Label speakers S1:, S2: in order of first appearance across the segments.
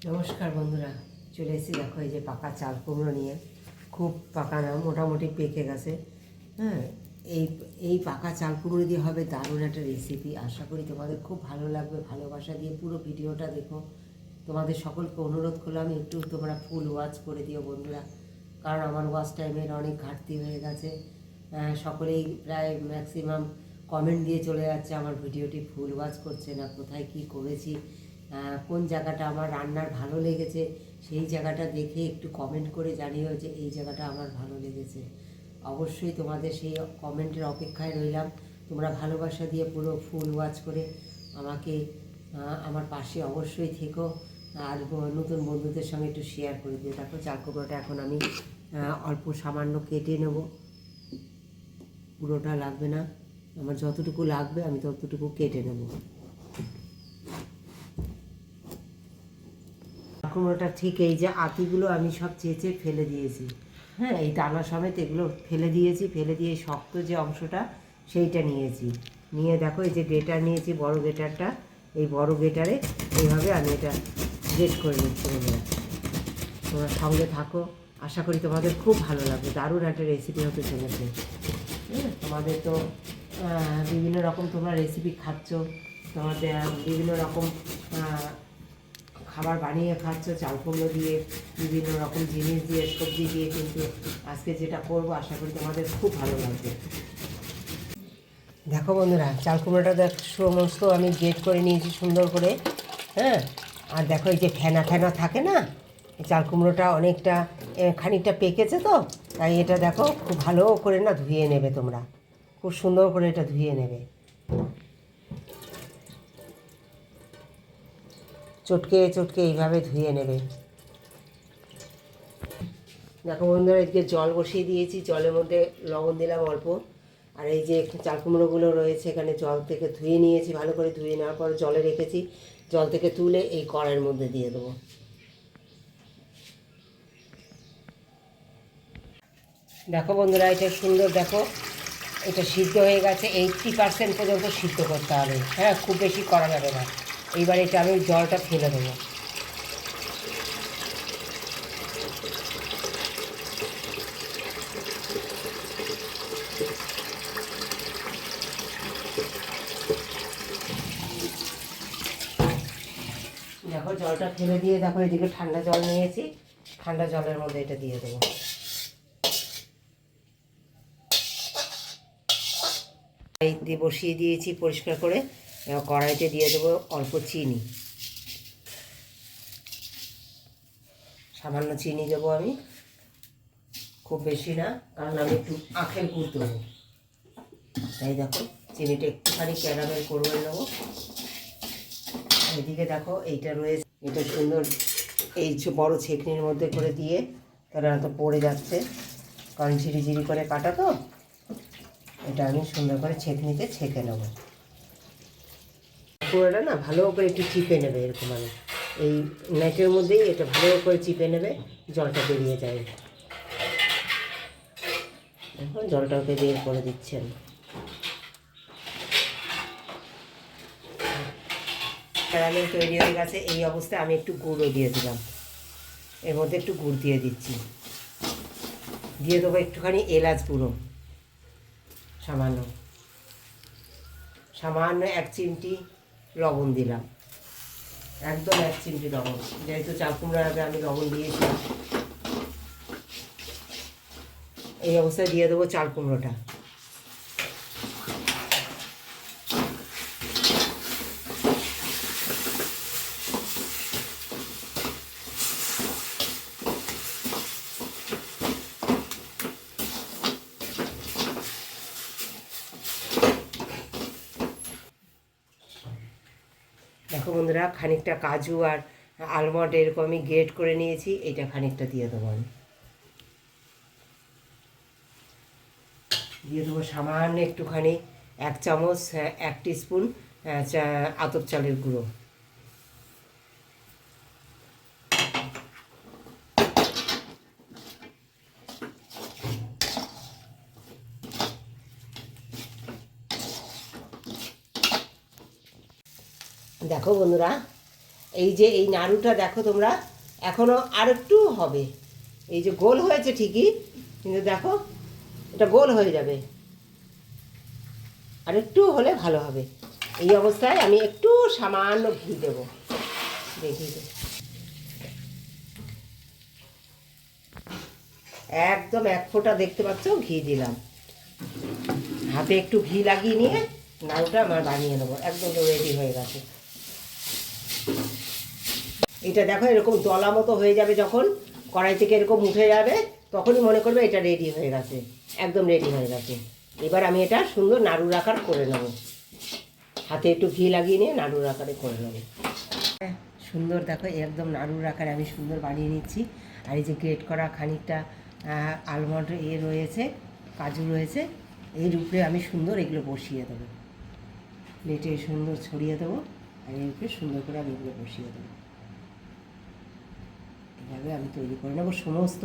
S1: নমস্কার বন্ধুরা, চলে এসেছি। দেখো এই যে পাকা চাল কুমড়ো নিয়ে, খুব পাকা না, মোটামুটি পেকে গেছে। হ্যাঁ, এই এই পাকা চাল কুমড়ো দিয়ে হবে দারুণ একটা রেসিপি। আশা করি তোমাদের খুব ভালো লাগবে। ভালোবাসা দিয়ে পুরো ভিডিওটা দেখো। তোমাদের সকলকে অনুরোধ করলাম একটু তোমরা ফুল ওয়াচ করে দিও বন্ধুরা, কারণ আমার ওয়াচ টাইমের অনেক ঘাটতি হয়ে গেছে। সকলেই প্রায় ম্যাক্সিমাম কমেন্ট দিয়ে চলে যাচ্ছে আমার ভিডিওটি ফুল ওয়াচ করছে না, কোথায় কি করেছি, কোন জায়গাটা আমার রান্নার ভালো লেগেছে সেই জায়গাটা দেখে একটু কমেন্ট করে জানিও যে এই জায়গাটা আমার ভালো লেগেছে। অবশ্যই তোমাদের সেই কমেন্টের অপেক্ষায় রইলাম। তোমরা ভালোবাসা দিয়ে পুরো ফুল ওয়াচ করে আমাকে আমার পাশে অবশ্যই থেকো, আর নতুন বন্ধুদের সঙ্গে একটু শেয়ার করে দিও। দেখো চাল কুমড়োটা এখন আমি অল্প সামান্য কেটে নেব, পুরোটা লাগবে না, আমার যতটুকু লাগবে আমি ততটুকু কেটে নেব। কুমড়োটা ঠিক এই যে আতিগুলো আমি সব চেঁচে ফেলে দিয়েছি। হ্যাঁ, এই টানা সমেত এগুলো ফেলে দিয়েছি। ফেলে দিয়ে শক্ত যে অংশটা সেইটা নিয়েছি। নিয়ে দেখো এই যে গ্রেটার নিয়েছি, বড় গ্রেটারটা, এই বড় গ্রেটারে এইভাবে আমি এটা গ্রেট করে নিচ্ছি। বন্ধুরা তোমরা সঙ্গে থাকো, আশা করি তোমাদের খুব ভালো লাগবে। দারুণ একটা রেসিপি হতে চলেছে। হ্যাঁ, তোমাদের তো বিভিন্ন রকম তোমরা রেসিপি খাচ্ছ, তোমাদের বিভিন্ন রকম খাবার বানিয়ে খাচ্ছ চাল কুমড়ো দিয়ে, বিভিন্ন রকম জিনিস দিয়ে, সবজি দিয়ে, কিন্তু আজকে যেটা করবো আশা করি তোমাদের খুব ভালো লাগবে। দেখো বন্ধুরা, চাল কুমড়োটা সমস্ত আমি গ্রেট করে নিয়েছি সুন্দর করে। হ্যাঁ, আর দেখো এই যে ফেনা ফেনা থাকে না, চাল কুমড়োটা অনেকটা খানিকটা পেকেছে, তো তাই এটা দেখো খুব ভালো করে না ধুয়ে নেবে তোমরা, খুব সুন্দর করে এটা ধুয়ে নেবে। চটকে চটকে এইভাবে ধুয়ে নেবে। দেখো বন্ধুরা, এদিকে জল বসিয়ে দিয়েছি, জলের মধ্যে লবণ দিলাম অল্প, আর এই যে চাল কুমড়োগুলো রয়েছে এখানে জল থেকে ধুয়ে নিয়েছি, ভালো করে ধুয়ে নেওয়ার পর জলে রেখেছি। জল থেকে তুলে এই কড়াইয়ের মধ্যে দিয়ে দেবো। দেখো বন্ধুরা, এটা সুন্দর, দেখো এটা সিদ্ধ হয়ে গেছে। 80% পর্যন্ত সিদ্ধ করতে হবে। হ্যাঁ, খুব বেশি করা যাবে না। এইবার এটা আমি জলটা ফেলে দেবো। দেখো জলটা ফেলে দিয়ে, দেখো এদিকে ঠান্ডা জল নিয়েছি, ঠান্ডা জলের মধ্যে এটা দিয়ে দেবো। কড়াই দিয়ে বসিয়ে দিয়েছি পরিষ্কার করে, এবার কড়াইতে দিয়ে দেবো অল্প চিনি, সামান্য চিনি দেবো আমি, খুব বেশি না, কারণ আমি একটু আখের গুড় দেবো। তাই দেখো চিনিটা একটুখানি ক্যারামেল করে নেবো। এদিকে দেখো এইটা রয়েছে, এটা সুন্দর এই বড় ছেঁকনির মধ্যে করে দিয়ে, তারা তো পড়ে যাচ্ছে, কারণ ঝিরি ঝিরি করে কাটা, তো এটা আমি সুন্দর করে ছেঁকনিতে ছেঁকে নেব। পুরোটা না ভালো করে একটু চিপে নেবে, এরকম মানে এই নেটের মধ্যেই এটা ভালো করে চিপে নেবে, জলটা বেরিয়ে যায়। এখন জলটাকে বের করে দিচ্ছেন। ক্যারামেল তৈরি হয়ে গেছে। এই অবস্থায় আমি একটু গুঁড়ো দিয়ে দিলাম, এর মধ্যে একটু গুড় দিয়ে দিচ্ছি, দিয়ে দেবো একটুখানি এলাচ গুঁড়ো, সামান্য সামান্য 1 চিমটি লবণ দিলাম, একদম 1 চিমটি লবণ, যেহেতু চাল কুমড়ার আগে আমি লবণ দিয়েছিলাম। এই অবস্থায় দিয়ে দেবো চাল কুমড়োটা। দেখো বন্ধুরা, খানিকটা কাজু আর আলমন্ড এরকম আমি গ্রেট করে নিয়েছি, এটা খানিকটা দিয়ে দেবো আমি। দিয়ে দেবো সামান্য একটুখানি 1 চামচ, 1 টিস্পুন আতপ চালের গুঁড়ো। দেখো বন্ধুরা, এই যে এই নাড়ুটা দেখো তোমরা, এখনও আর একটু হবে। এই যে গোল হয়েছে ঠিকই, কিন্তু দেখো এটা গোল হয়ে যাবে, আর একটু হলে ভালো হবে। এই অবস্থায় আমি একটু সামান্য ঘি দেবো, দেখি একদম 1 ফোঁটা দেখতে পাচ্ছ ঘি দিলাম। হাতে একটু ঘি লাগিয়ে নিয়ে নাড়ুটা আমার বানিয়ে নেবো, একদম রেডি হয়ে গেছে। এটা দেখো এরকম দলা মতো হয়ে যাবে, যখন কড়াই থেকে এরকম উঠে যাবে তখনই মনে করবে এটা রেডি হয়ে গেছে, একদম রেডি হয়ে গেছে। এবার আমি এটা সুন্দর নাড়ুর আকার করে নেব, হাতে একটু ঘি লাগিয়ে নিয়ে নাড়ুর আকারে করে নেব। সুন্দর দেখো একদম নাড়ুর আকারে আমি সুন্দর বানিয়ে নিচ্ছি। আর এই যে গ্রেট করা খানিকটা আলমন্ড রয়েছে, কাজু রয়েছে, এর উপরে আমি সুন্দর এগুলো বসিয়ে দেবো, প্লেটে সুন্দর ছড়িয়ে দেবো, আর এর উপরে সুন্দর করে আমি এগুলো বসিয়ে দেবো। এইভাবে আমি তৈরি করে নেবো, সমস্ত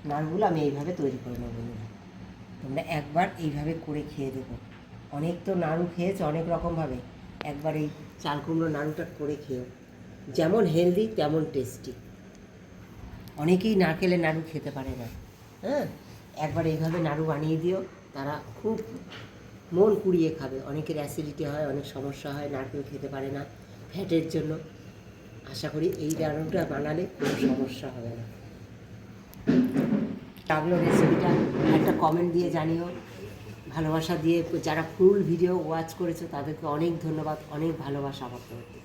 S1: নাড়ুগুলো আমি এইভাবে তৈরি করে নেবো। বন্ধুরা তোমরা একবার এইভাবে করে খেয়ে দেবো। অনেক তো নাড়ু খেয়েছো অনেক রকমভাবে, একবার এই চাল কুমড়ো নাড়ুটা করে খেও, যেমন হেলদি তেমন টেস্টি। অনেকেই নারকেলের নাড়ু খেতে পারে না, হ্যাঁ, একবার এইভাবে নাড়ু বানিয়ে দিও, তারা খুব মন কুড়িয়ে খাবে। অনেকের অ্যাসিডিটি হয়, অনেক সমস্যা হয়, নারকেল খেতে পারে না ফ্যাটের জন্য। আশা করি এই নাড়ুটা বানালে কোনো সমস্যা হবে না। লাগলো রেসিপিটা একটা কমেন্ট দিয়ে জানিও, ভালোবাসা দিয়ে। যারা ফুল ভিডিও ওয়াচ করেছো তাদেরকে অনেক ধন্যবাদ, অনেক ভালোবাসা আমার তরফ থেকে।